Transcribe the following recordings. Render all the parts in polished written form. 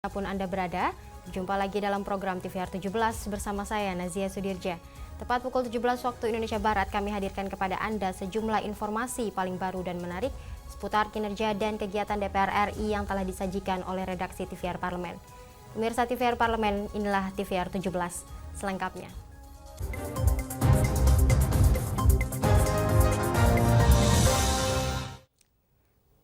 Dimanapun Anda berada, berjumpa lagi dalam program TVR 17 bersama saya Nazia Sudirja. Tepat pukul 17 waktu Indonesia Barat, kami hadirkan kepada Anda sejumlah informasi paling baru dan menarik seputar kinerja dan kegiatan DPR RI yang telah disajikan oleh redaksi TVR Parlemen. Pemirsa TVR Parlemen, inilah TVR 17 selengkapnya.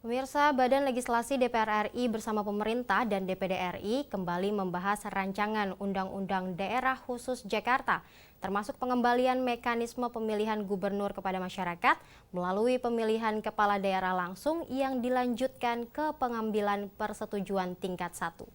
Pemirsa, Badan Legislasi DPR RI bersama pemerintah dan DPD RI kembali membahas rancangan Undang-Undang Daerah Khusus Jakarta, termasuk pengembalian mekanisme pemilihan gubernur kepada masyarakat melalui pemilihan kepala daerah langsung yang dilanjutkan ke pengambilan persetujuan tingkat 1.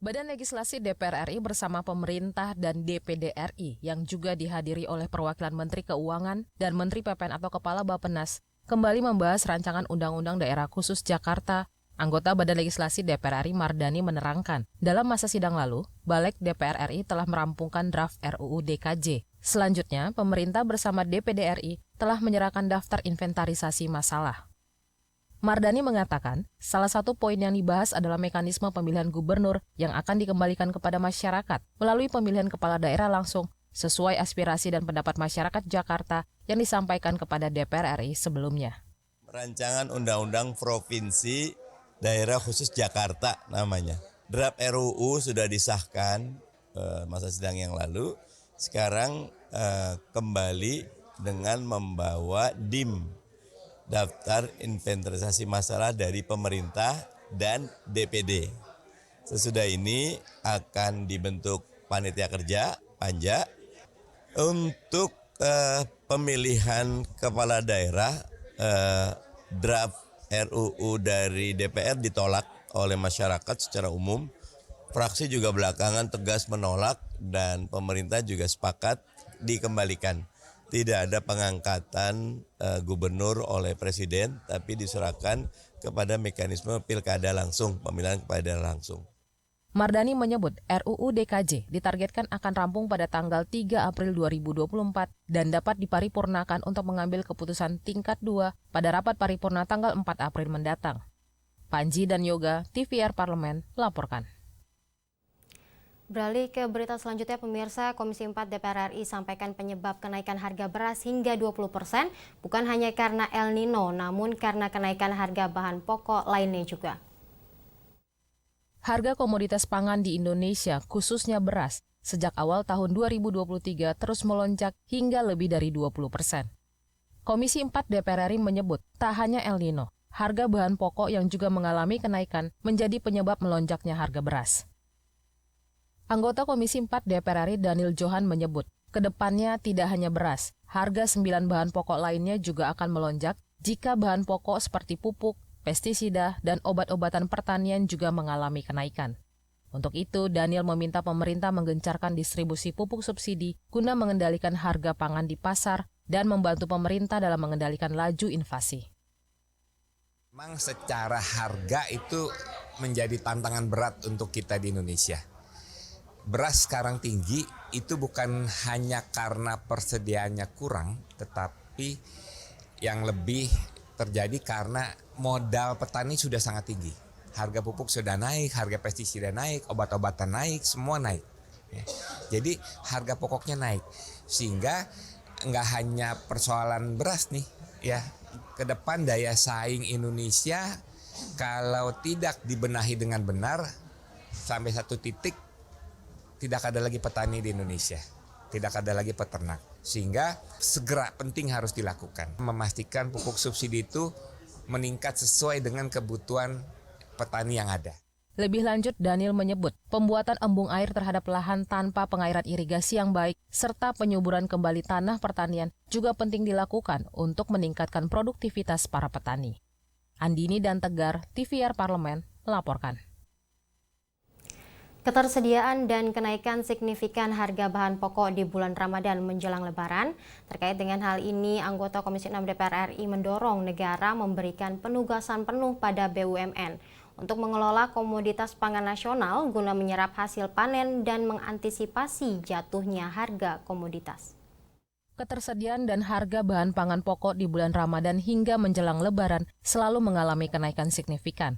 Badan Legislasi DPR RI bersama pemerintah dan DPD RI yang juga dihadiri oleh perwakilan Menteri Keuangan dan Menteri PPN atau Kepala Bappenas kembali membahas rancangan Undang-Undang Daerah Khusus Jakarta. Anggota Badan Legislasi DPR RI Mardani menerangkan, dalam masa sidang lalu, Balik DPR RI telah merampungkan draft RUU DKJ. Selanjutnya, pemerintah bersama DPD RI telah menyerahkan daftar inventarisasi masalah. Mardani mengatakan, salah satu poin yang dibahas adalah mekanisme pemilihan gubernur yang akan dikembalikan kepada masyarakat melalui pemilihan kepala daerah langsung sesuai aspirasi dan pendapat masyarakat Jakarta yang disampaikan kepada DPR RI sebelumnya. Rancangan Undang-Undang Provinsi Daerah Khusus Jakarta namanya. Draft RUU sudah disahkan masa sidang yang lalu. Sekarang kembali dengan membawa DIM, Daftar Inventarisasi Masalah dari pemerintah dan DPD. Sesudah ini akan dibentuk panitia kerja, panja, untuk pemilihan kepala daerah. Draft RUU dari DPR ditolak oleh masyarakat secara umum. Fraksi juga belakangan tegas menolak dan pemerintah juga sepakat dikembalikan. Tidak ada pengangkatan gubernur oleh presiden, tapi diserahkan kepada mekanisme pilkada langsung, pemilihan kepala daerah langsung. Mardani menyebut RUU DKJ ditargetkan akan rampung pada tanggal 3 April 2024 dan dapat diparipurnakan untuk mengambil keputusan tingkat 2 pada rapat paripurna tanggal 4 April mendatang. Panji dan Yoga, TVR Parlemen, laporkan. Beralih ke berita selanjutnya, pemirsa, Komisi 4 DPR RI sampaikan penyebab kenaikan harga beras hingga 20% bukan hanya karena El Nino, namun karena kenaikan harga bahan pokok lainnya juga. Harga komoditas pangan di Indonesia, khususnya beras, sejak awal tahun 2023 terus melonjak hingga lebih dari 20%. Komisi 4 DPR RI menyebut tak hanya El Nino, harga bahan pokok yang juga mengalami kenaikan menjadi penyebab melonjaknya harga beras. Anggota Komisi 4 DPR RI Daniel Johan menyebut, kedepannya tidak hanya beras, harga 9 bahan pokok lainnya juga akan melonjak jika bahan pokok seperti pupuk, pestisida, dan obat-obatan pertanian juga mengalami kenaikan. Untuk itu, Daniel meminta pemerintah menggencarkan distribusi pupuk subsidi guna mengendalikan harga pangan di pasar dan membantu pemerintah dalam mengendalikan laju inflasi. Memang secara harga itu menjadi tantangan berat untuk kita di Indonesia. Beras sekarang tinggi itu bukan hanya karena persediaannya kurang, tetapi yang lebih terjadi karena modal petani sudah sangat tinggi. Harga pupuk sudah naik, harga pestisida naik, obat-obatan naik, semua naik. Jadi harga pokoknya naik. Sehingga nggak hanya persoalan beras nih, ya. Ke depan daya saing Indonesia kalau tidak dibenahi dengan benar, sampai satu titik tidak ada lagi petani di Indonesia. Tidak ada lagi peternak. Sehingga segera penting harus dilakukan. Memastikan pupuk subsidi itu meningkat sesuai dengan kebutuhan petani yang ada. Lebih lanjut, Daniel menyebut pembuatan embung air terhadap lahan tanpa pengairan irigasi yang baik serta penyuburan kembali tanah pertanian juga penting dilakukan untuk meningkatkan produktivitas para petani. Andini dan Tegar, TVR Parlemen, melaporkan. Ketersediaan dan kenaikan signifikan harga bahan pokok di bulan Ramadan menjelang Lebaran. Terkait dengan hal ini, anggota Komisi 6 DPR RI mendorong negara memberikan penugasan penuh pada BUMN untuk mengelola komoditas pangan nasional guna menyerap hasil panen dan mengantisipasi jatuhnya harga komoditas. Ketersediaan dan harga bahan pangan pokok di bulan Ramadan hingga menjelang Lebaran selalu mengalami kenaikan signifikan.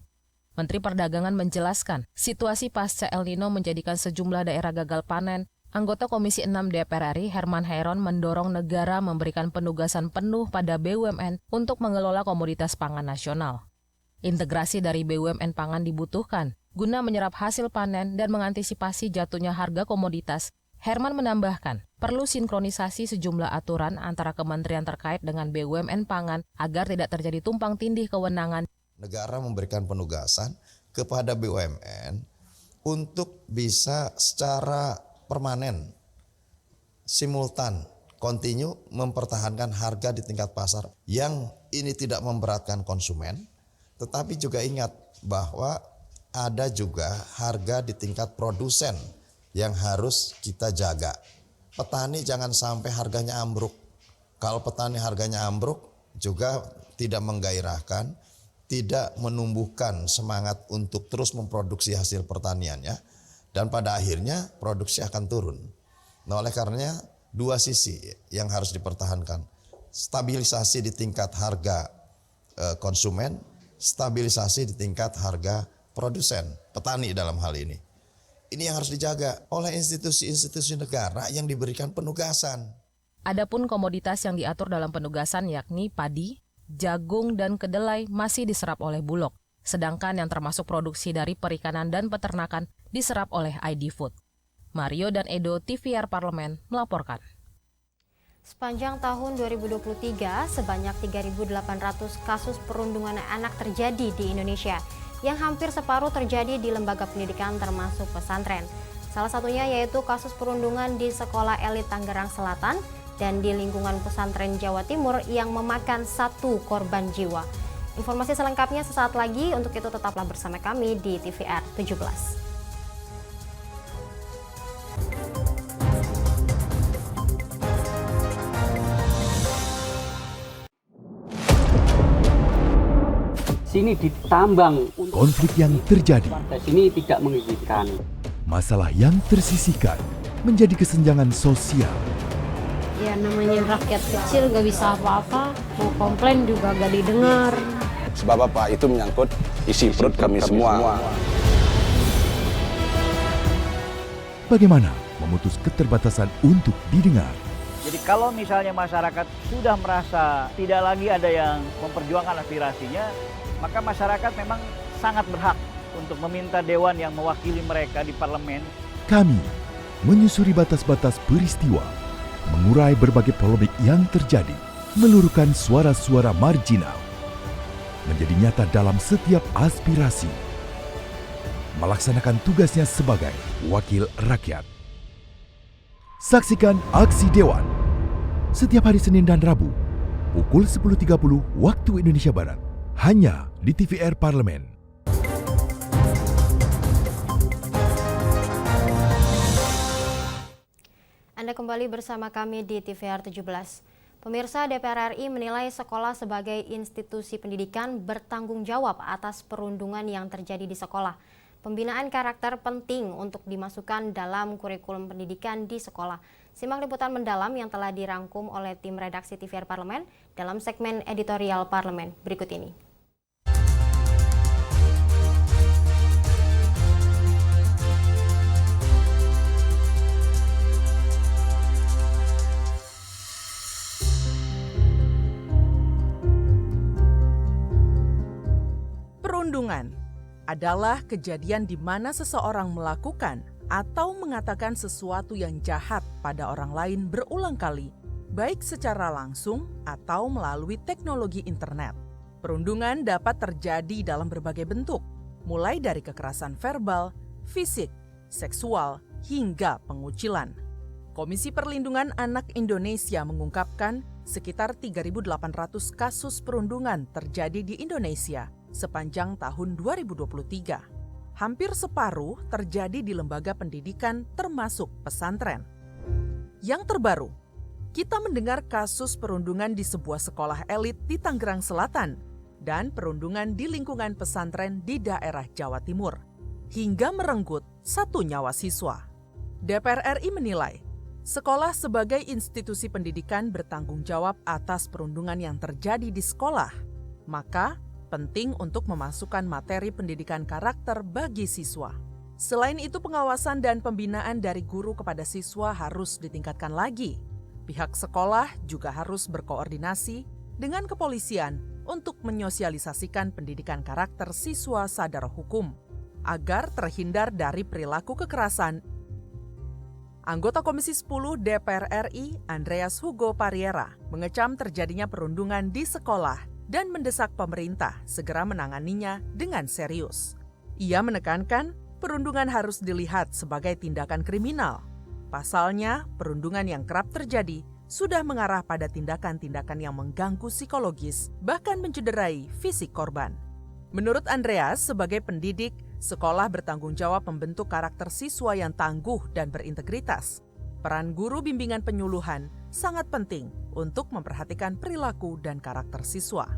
Menteri Perdagangan menjelaskan, situasi pasca El Nino menjadikan sejumlah daerah gagal panen. Anggota Komisi 6 DPR RI Herman Hairon mendorong negara memberikan penugasan penuh pada BUMN untuk mengelola komoditas pangan nasional. Integrasi dari BUMN pangan dibutuhkan guna menyerap hasil panen dan mengantisipasi jatuhnya harga komoditas. Herman menambahkan, perlu sinkronisasi sejumlah aturan antara kementerian terkait dengan BUMN pangan agar tidak terjadi tumpang tindih kewenangan. Negara memberikan penugasan kepada BUMN untuk bisa secara permanen, simultan, kontinu mempertahankan harga di tingkat pasar yang ini tidak memberatkan konsumen, tetapi juga ingat bahwa ada juga harga di tingkat produsen yang harus kita jaga. Petani jangan sampai harganya ambruk. Kalau petani harganya ambruk juga tidak menggairahkan, tidak menumbuhkan semangat untuk terus memproduksi hasil pertaniannya. Dan pada akhirnya produksi akan turun. Nah, oleh karenanya dua sisi yang harus dipertahankan. Stabilisasi di tingkat harga konsumen, stabilisasi di tingkat harga produsen, petani dalam hal ini. Ini yang harus dijaga oleh institusi-institusi negara yang diberikan penugasan. Adapun komoditas yang diatur dalam penugasan yakni padi, jagung, dan kedelai masih diserap oleh Bulog. Sedangkan yang termasuk produksi dari perikanan dan peternakan diserap oleh ID Food. Mario dan Edo, TVR Parlemen, melaporkan. Sepanjang tahun 2023, sebanyak 3.800 kasus perundungan anak terjadi di Indonesia, yang hampir separuh terjadi di lembaga pendidikan termasuk pesantren. Salah satunya yaitu kasus perundungan di sekolah elit Tangerang Selatan dan di lingkungan pesantren Jawa Timur yang memakan 1 korban jiwa. Informasi selengkapnya sesaat lagi, untuk itu tetaplah bersama kami di TVR 17. Sini ditambang. Konflik yang terjadi, Warga sini tidak mengizinkan. masalah yang tersisihkan menjadi kesenjangan sosial. Ya namanya rakyat kecil gak bisa apa-apa, mau komplain juga gak didengar. Sebab apa? Itu menyangkut isi perut kami semua. Bagaimana memutus keterbatasan untuk didengar? Jadi kalau misalnya masyarakat sudah merasa tidak lagi ada yang memperjuangkan aspirasinya, maka masyarakat memang sangat berhak untuk meminta dewan yang mewakili mereka di parlemen. Kami menyusuri batas-batas peristiwa, mengurai berbagai polemik yang terjadi, meluruhkan suara-suara marginal, menjadi nyata dalam setiap aspirasi, melaksanakan tugasnya sebagai wakil rakyat. Saksikan Aksi Dewan setiap hari Senin dan Rabu pukul 10.30 waktu Indonesia Barat, hanya di TVR Parlemen. Anda kembali bersama kami di TVR 17. Pemirsa, DPR RI menilai sekolah sebagai institusi pendidikan bertanggung jawab atas perundungan yang terjadi di sekolah. Pembinaan karakter penting untuk dimasukkan dalam kurikulum pendidikan di sekolah. Simak liputan mendalam yang telah dirangkum oleh tim redaksi TVR Parlemen dalam segmen editorial Parlemen berikut ini. Perundungan adalah kejadian di mana seseorang melakukan atau mengatakan sesuatu yang jahat pada orang lain berulang kali, baik secara langsung atau melalui teknologi internet. Perundungan dapat terjadi dalam berbagai bentuk, mulai dari kekerasan verbal, fisik, seksual, hingga pengucilan. Komisi Perlindungan Anak Indonesia mengungkapkan sekitar 3.800 kasus perundungan terjadi di Indonesia sepanjang tahun 2023. Hampir separuh terjadi di lembaga pendidikan termasuk pesantren. Yang terbaru, kita mendengar kasus perundungan di sebuah sekolah elit di Tangerang Selatan dan perundungan di lingkungan pesantren di daerah Jawa Timur, hingga merenggut 1 nyawa siswa. DPR RI menilai, sekolah sebagai institusi pendidikan bertanggung jawab atas perundungan yang terjadi di sekolah. Maka, penting untuk memasukkan materi pendidikan karakter bagi siswa. Selain itu, pengawasan dan pembinaan dari guru kepada siswa harus ditingkatkan lagi. Pihak sekolah juga harus berkoordinasi dengan kepolisian untuk menyosialisasikan pendidikan karakter siswa sadar hukum agar terhindar dari perilaku kekerasan. Anggota Komisi 10 DPR RI, Andreas Hugo Pariera, mengecam terjadinya perundungan di sekolah dan mendesak pemerintah segera menanganinya dengan serius. Ia menekankan perundungan harus dilihat sebagai tindakan kriminal. Pasalnya, perundungan yang kerap terjadi sudah mengarah pada tindakan-tindakan yang mengganggu psikologis, bahkan mencederai fisik korban. Menurut Andreas, sebagai pendidik, sekolah bertanggung jawab membentuk karakter siswa yang tangguh dan berintegritas. Peran guru bimbingan penyuluhan sangat penting untuk memperhatikan perilaku dan karakter siswa.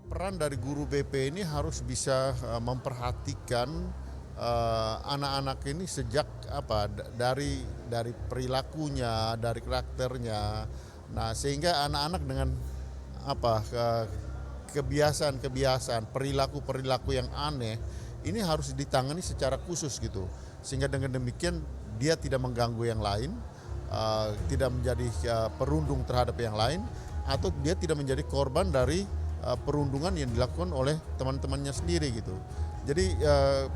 Peran dari guru BP ini harus bisa memperhatikan anak-anak ini sejak dari perilakunya, dari karakternya. Nah, sehingga anak-anak dengan kebiasaan, perilaku yang aneh ini harus ditangani secara khusus gitu. Sehingga dengan demikian dia tidak mengganggu yang lain, tidak menjadi perundung terhadap yang lain, atau dia tidak menjadi korban dari perundungan yang dilakukan oleh teman-temannya sendiri gitu. Jadi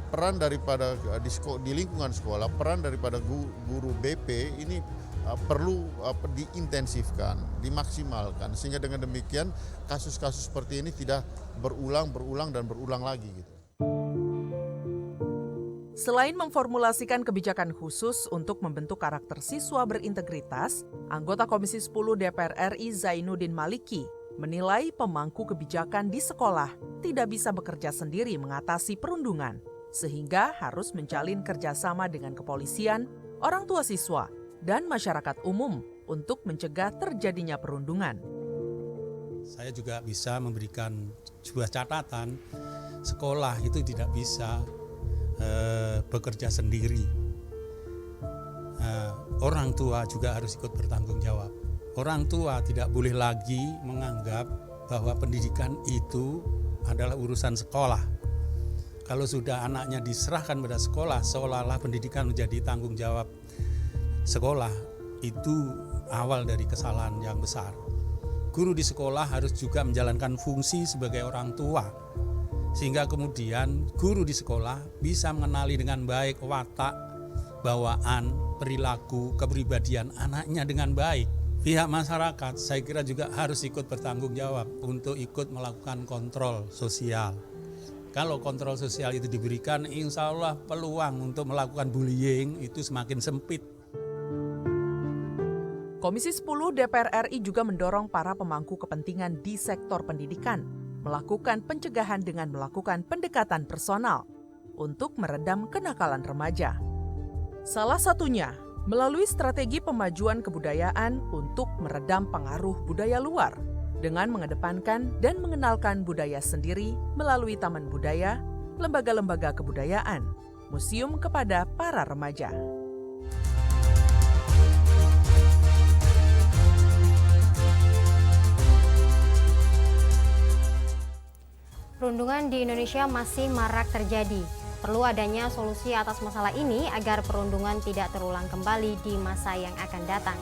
peran daripada di lingkungan sekolah, peran daripada guru BP ini perlu diintensifkan, dimaksimalkan, sehingga dengan demikian kasus-kasus seperti ini tidak berulang lagi gitu. Selain memformulasikan kebijakan khusus untuk membentuk karakter siswa berintegritas, anggota Komisi 10 DPR RI Zainuddin Maliki menilai pemangku kebijakan di sekolah tidak bisa bekerja sendiri mengatasi perundungan, sehingga harus menjalin kerjasama dengan kepolisian, orang tua siswa, dan masyarakat umum untuk mencegah terjadinya perundungan. Saya juga bisa memberikan sebuah catatan, sekolah itu tidak bisa bekerja sendiri. Orang tua juga harus ikut bertanggung jawab. Orang tua tidak boleh lagi menganggap bahwa pendidikan itu adalah urusan sekolah. Kalau sudah anaknya diserahkan pada sekolah, seolah-olah pendidikan menjadi tanggung jawab sekolah, itu awal dari kesalahan yang besar. Guru di sekolah harus juga menjalankan fungsi sebagai orang tua, sehingga kemudian guru di sekolah bisa mengenali dengan baik watak, bawaan, perilaku, kepribadian anaknya dengan baik. Pihak masyarakat saya kira juga harus ikut bertanggung jawab untuk ikut melakukan kontrol sosial. Kalau kontrol sosial itu diberikan, insya Allah peluang untuk melakukan bullying itu semakin sempit. Komisi 10 DPR RI juga mendorong para pemangku kepentingan di sektor pendidikan melakukan pencegahan dengan melakukan pendekatan personal untuk meredam kenakalan remaja. Salah satunya melalui strategi pemajuan kebudayaan untuk meredam pengaruh budaya luar dengan mengedepankan dan mengenalkan budaya sendiri melalui taman budaya, lembaga-lembaga kebudayaan, museum kepada para remaja. Perundungan di Indonesia masih marak terjadi. Perlu adanya solusi atas masalah ini agar perundungan tidak terulang kembali di masa yang akan datang.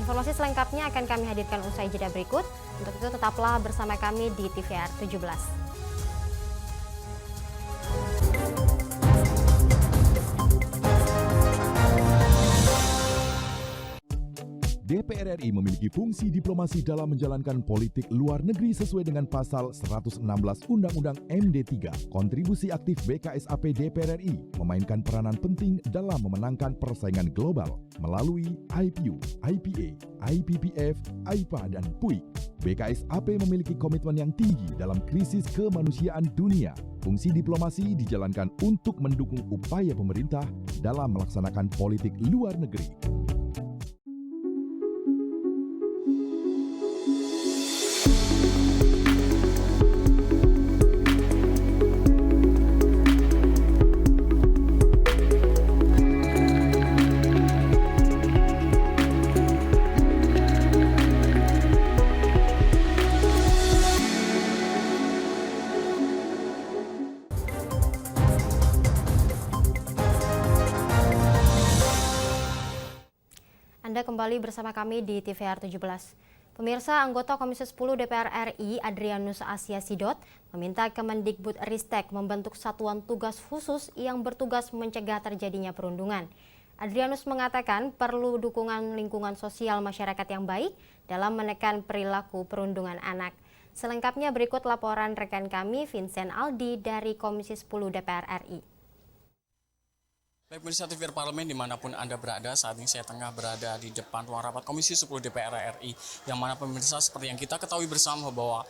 Informasi selengkapnya akan kami hadirkan usai jeda berikut. Untuk itu tetaplah bersama kami di TVR 17. DPR RI memiliki fungsi diplomasi dalam menjalankan politik luar negeri sesuai dengan pasal 116 Undang-Undang MD 3. Kontribusi aktif BKSAP DPR RI memainkan peranan penting dalam memenangkan persaingan global melalui IPU, IPA, IPPF, AIPA, dan PUIK. BKSAP memiliki komitmen yang tinggi dalam krisis kemanusiaan dunia. Fungsi diplomasi dijalankan untuk mendukung upaya pemerintah dalam melaksanakan politik luar negeri. Anda kembali bersama kami di TVR 17. Pemirsa, anggota Komisi 10 DPR RI Adrianus Asia Sidot meminta Kemendikbudristek membentuk satuan tugas khusus yang bertugas mencegah terjadinya perundungan. Adrianus mengatakan perlu dukungan lingkungan sosial masyarakat yang baik dalam menekan perilaku perundungan anak. Selengkapnya berikut laporan rekan kami Vincent Aldi dari Komisi 10 DPR RI. Baik pemirsa TVR Parlemen dimanapun Anda berada, saat ini saya tengah berada di depan ruang rapat Komisi 10 DPR RI, yang mana pemirsa seperti yang kita ketahui bersama bahwa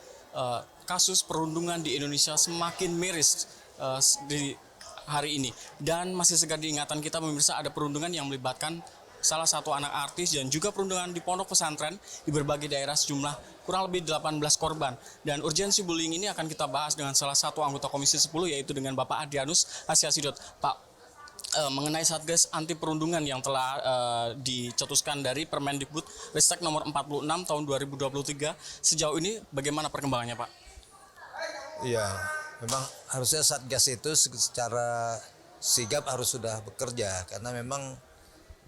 kasus perundungan di Indonesia semakin miris di hari ini. Dan masih segar diingatan kita pemirsa, ada perundungan yang melibatkan salah satu anak artis dan juga perundungan di pondok pesantren di berbagai daerah sejumlah kurang lebih 18 korban. Dan urgensi bullying ini akan kita bahas dengan salah satu anggota Komisi 10 yaitu dengan Bapak Adrianus Asia Sidot. Pak, mengenai Satgas anti perundungan yang telah dicetuskan dari Permendikbudristek nomor 46 tahun 2023, sejauh ini bagaimana perkembangannya, Pak? Iya, memang harusnya Satgas itu secara sigap harus sudah bekerja, karena memang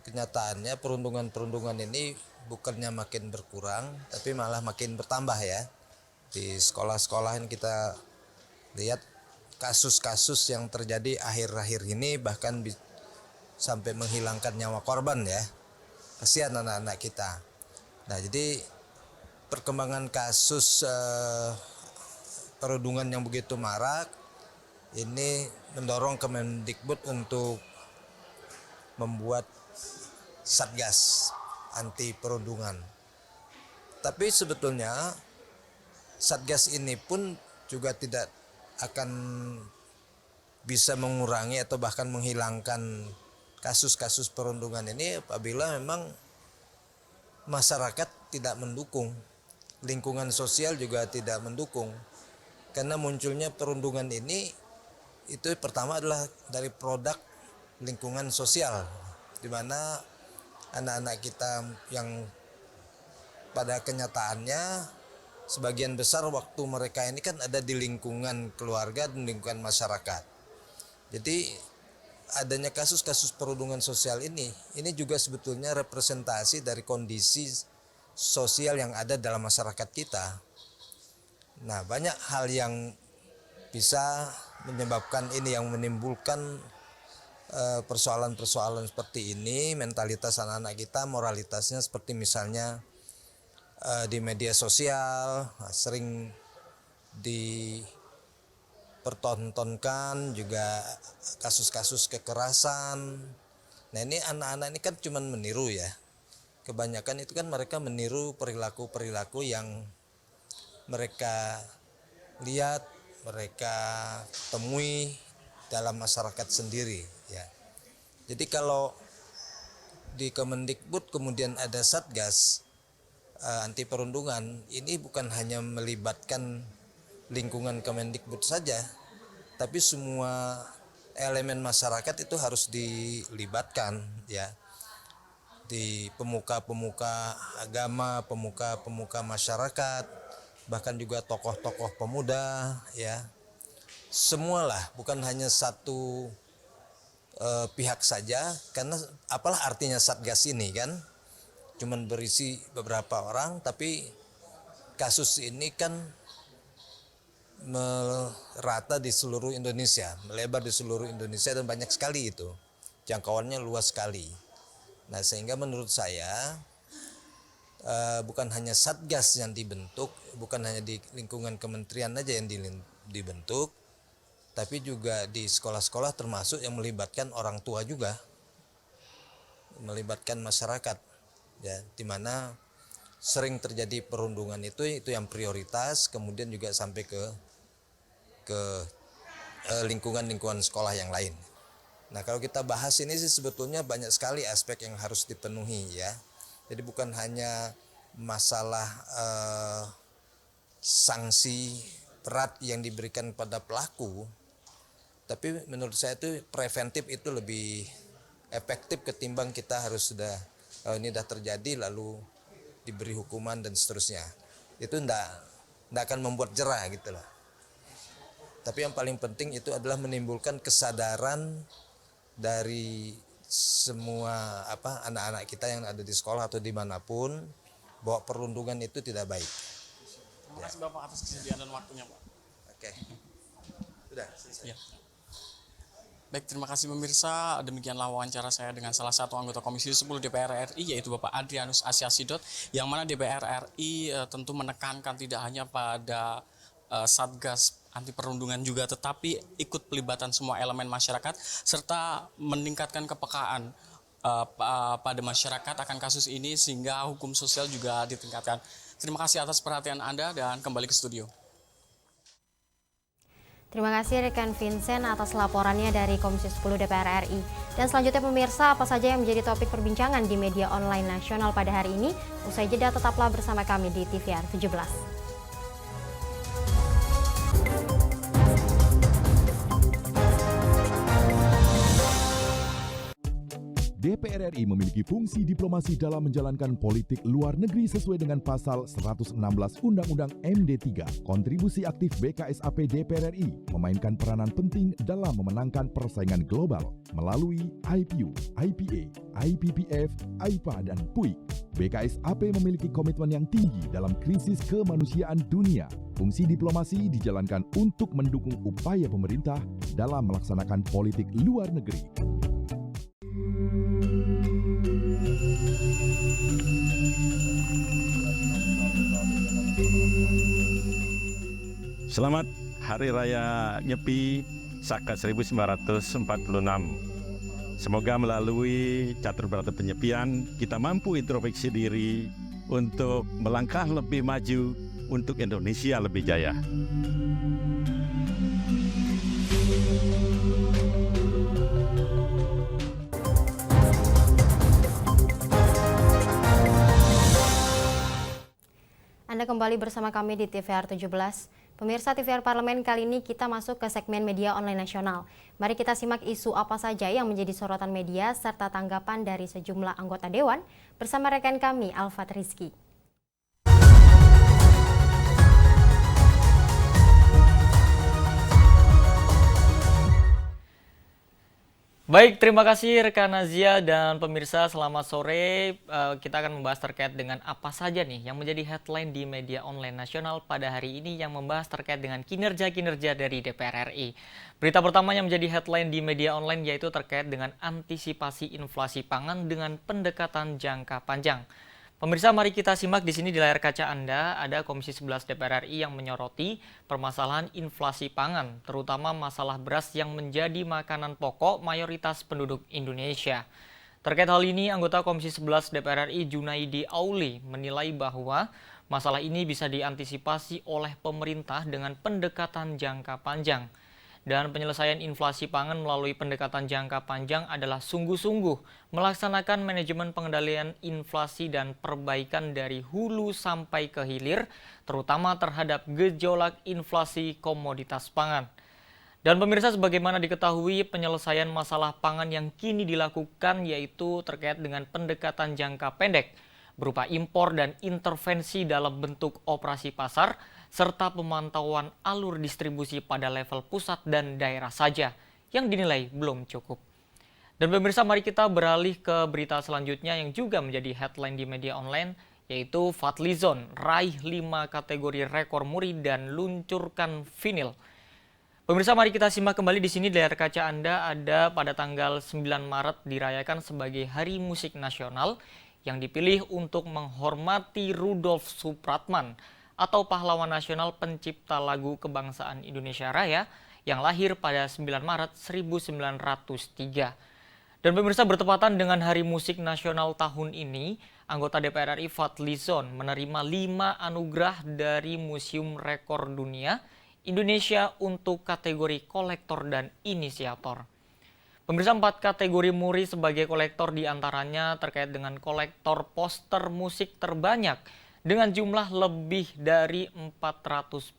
kenyataannya perundungan ini bukannya makin berkurang, tapi malah makin bertambah ya. Di sekolah-sekolah yang kita lihat kasus-kasus yang terjadi akhir-akhir ini bahkan sampai menghilangkan nyawa korban ya. Kasihan anak-anak kita. Nah, jadi perkembangan kasus perundungan yang begitu marak ini mendorong Kemendikbud untuk membuat Satgas anti perundungan. Tapi sebetulnya Satgas ini pun juga tidak akan bisa mengurangi atau bahkan menghilangkan kasus-kasus perundungan ini apabila memang masyarakat tidak mendukung, lingkungan sosial juga tidak mendukung. Karena munculnya perundungan ini itu pertama adalah dari produk lingkungan sosial, di mana anak-anak kita yang pada kenyataannya sebagian besar waktu mereka ini kan ada di lingkungan keluarga dan lingkungan masyarakat. Jadi adanya kasus-kasus perundungan sosial ini juga sebetulnya representasi dari kondisi sosial yang ada dalam masyarakat kita. Nah, banyak hal yang bisa menyebabkan ini, yang menimbulkan persoalan-persoalan seperti ini, mentalitas anak-anak kita, moralitasnya seperti misalnya di media sosial sering dipertontonkan juga kasus-kasus kekerasan. Nah, ini anak-anak ini kan cuma meniru ya. Kebanyakan itu kan mereka meniru perilaku-perilaku yang mereka lihat, mereka temui dalam masyarakat sendiri ya. Jadi kalau di Kemendikbud kemudian ada Satgas anti perundungan, ini bukan hanya melibatkan lingkungan Kemendikbud saja, tapi semua elemen masyarakat itu harus dilibatkan ya. Di pemuka-pemuka agama, pemuka-pemuka masyarakat, bahkan juga tokoh-tokoh pemuda ya. Semualah, bukan hanya satu pihak saja, karena apalah artinya Satgas ini kan? Cuman berisi beberapa orang, tapi kasus ini kan merata di seluruh Indonesia, melebar di seluruh Indonesia dan banyak sekali itu, jangkauannya luas sekali. Nah, sehingga menurut saya bukan hanya Satgas yang dibentuk, bukan hanya di lingkungan kementerian aja yang dibentuk, tapi juga di sekolah-sekolah termasuk yang melibatkan orang tua juga, melibatkan masyarakat. Ya, di mana sering terjadi perundungan itu yang prioritas, kemudian juga sampai ke lingkungan sekolah yang lain. Nah, kalau kita bahas ini sih sebetulnya banyak sekali aspek yang harus dipenuhi ya. Jadi bukan hanya masalah sanksi berat yang diberikan pada pelaku, tapi menurut saya itu preventif itu lebih efektif ketimbang kita harus sudah ini sudah terjadi lalu diberi hukuman dan seterusnya. Itu enggak akan membuat jerah gitu lah. Tapi yang paling penting itu adalah menimbulkan kesadaran dari semua anak-anak kita yang ada di sekolah atau dimanapun bahwa perundungan itu tidak baik. Terima kasih Bapak atas kesediaan dan waktunya Pak. Oke. Sudah selesai. Ya. Baik, terima kasih pemirsa. Demikianlah wawancara saya dengan salah satu anggota Komisi 10 DPR RI, yaitu Bapak Adrianus Asiasidot, yang mana DPR RI tentu menekankan tidak hanya pada Satgas anti perundungan juga, tetapi ikut pelibatan semua elemen masyarakat, serta meningkatkan kepekaan pada masyarakat akan kasus ini, sehingga hukum sosial juga ditingkatkan. Terima kasih atas perhatian Anda, dan kembali ke studio. Terima kasih rekan Vincent atas laporannya dari Komisi 10 DPR RI. Dan selanjutnya pemirsa, apa saja yang menjadi topik perbincangan di media online nasional pada hari ini? Usai jeda tetaplah bersama kami di TVR 17. DPR RI memiliki fungsi diplomasi dalam menjalankan politik luar negeri sesuai dengan pasal 116 Undang-Undang MD 3. Kontribusi aktif BKSAP DPR RI memainkan peranan penting dalam memenangkan persaingan global melalui IPU, IPA, IPPF, IPA, dan PUIK. BKSAP memiliki komitmen yang tinggi dalam krisis kemanusiaan dunia. Fungsi diplomasi dijalankan untuk mendukung upaya pemerintah dalam melaksanakan politik luar negeri. Selamat Hari Raya Nyepi Saka 1946. Semoga melalui catur berata penyepian kita mampu introspeksi diri untuk melangkah lebih maju untuk Indonesia lebih jaya. Anda kembali bersama kami di TVR 17. Pemirsa TVR Parlemen, kali ini kita masuk ke segmen media online nasional. Mari kita simak isu apa saja yang menjadi sorotan media serta tanggapan dari sejumlah anggota Dewan bersama rekan kami Alfat Rizky. Baik, terima kasih rekan Nazia dan pemirsa, selamat sore. Kita akan membahas terkait dengan apa saja nih yang menjadi headline di media online nasional pada hari ini yang membahas terkait dengan kinerja-kinerja dari DPR RI. Berita pertama yang menjadi headline di media online yaitu terkait dengan antisipasi inflasi pangan dengan pendekatan jangka panjang. Pemirsa, mari kita simak di sini di layar kaca Anda, ada Komisi 11 DPR RI yang menyoroti permasalahan inflasi pangan, terutama masalah beras yang menjadi makanan pokok mayoritas penduduk Indonesia. Terkait hal ini, anggota Komisi 11 DPR RI Junaidi Auli menilai bahwa masalah ini bisa diantisipasi oleh pemerintah dengan pendekatan jangka panjang. Dan penyelesaian inflasi pangan melalui pendekatan jangka panjang adalah sungguh-sungguh melaksanakan manajemen pengendalian inflasi dan perbaikan dari hulu sampai ke hilir, terutama terhadap gejolak inflasi komoditas pangan. Dan pemirsa, sebagaimana diketahui, penyelesaian masalah pangan yang kini dilakukan yaitu terkait dengan pendekatan jangka pendek, berupa impor dan intervensi dalam bentuk operasi pasar, serta pemantauan alur distribusi pada level pusat dan daerah saja yang dinilai belum cukup. Dan pemirsa, mari kita beralih ke berita selanjutnya yang juga menjadi headline di media online, yaitu Fadlizon raih 5 kategori rekor muri dan luncurkan vinil. Pemirsa, mari kita simak kembali di sini di layar kaca Anda, ada pada tanggal 9 Maret dirayakan sebagai Hari Musik Nasional yang dipilih untuk menghormati Rudolf Supratman atau pahlawan nasional pencipta lagu kebangsaan Indonesia Raya yang lahir pada 9 Maret 1903. Dan pemirsa, bertepatan dengan Hari Musik Nasional tahun ini, anggota DPR RI Fadlizon menerima 5 anugerah dari Museum Rekor Dunia Indonesia untuk kategori kolektor dan inisiator. Pemirsa, 4 kategori muri sebagai kolektor diantaranya terkait dengan kolektor poster musik terbanyak dengan jumlah lebih dari 400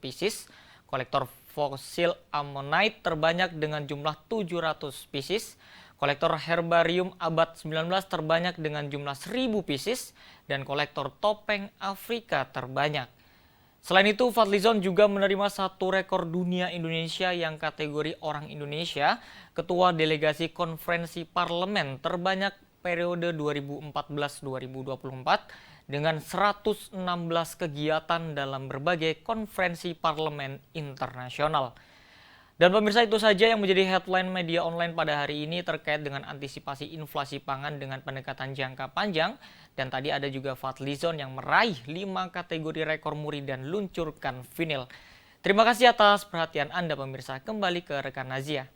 pieces, kolektor fosil ammonite terbanyak dengan jumlah 700 pieces, kolektor herbarium abad 19 terbanyak dengan jumlah 1000 pieces, dan kolektor topeng Afrika terbanyak. Selain itu, Fadlizon juga menerima 1 rekor dunia Indonesia yang kategori orang Indonesia, ketua delegasi konferensi parlemen terbanyak periode 2014-2024 dengan 116 kegiatan dalam berbagai konferensi parlemen internasional. Dan pemirsa, itu saja yang menjadi headline media online pada hari ini terkait dengan antisipasi inflasi pangan dengan pendekatan jangka panjang. Dan tadi ada juga Fadlizon yang meraih 5 kategori rekor muri dan luncurkan vinil. Terima kasih atas perhatian Anda pemirsa. Kembali ke rekan Nazia.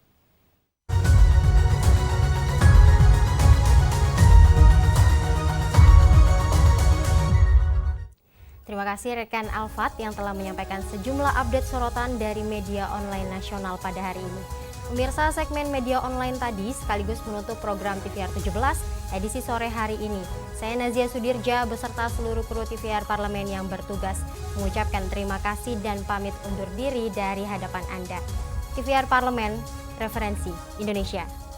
Terima kasih rekan Alfat yang telah menyampaikan sejumlah update sorotan dari media online nasional pada hari ini. Pemirsa, segmen media online tadi sekaligus menutup program TVR 17 edisi sore hari ini. Saya Nazia Sudirja beserta seluruh kru TVR Parlemen yang bertugas mengucapkan terima kasih dan pamit undur diri dari hadapan Anda. TVR Parlemen, referensi Indonesia.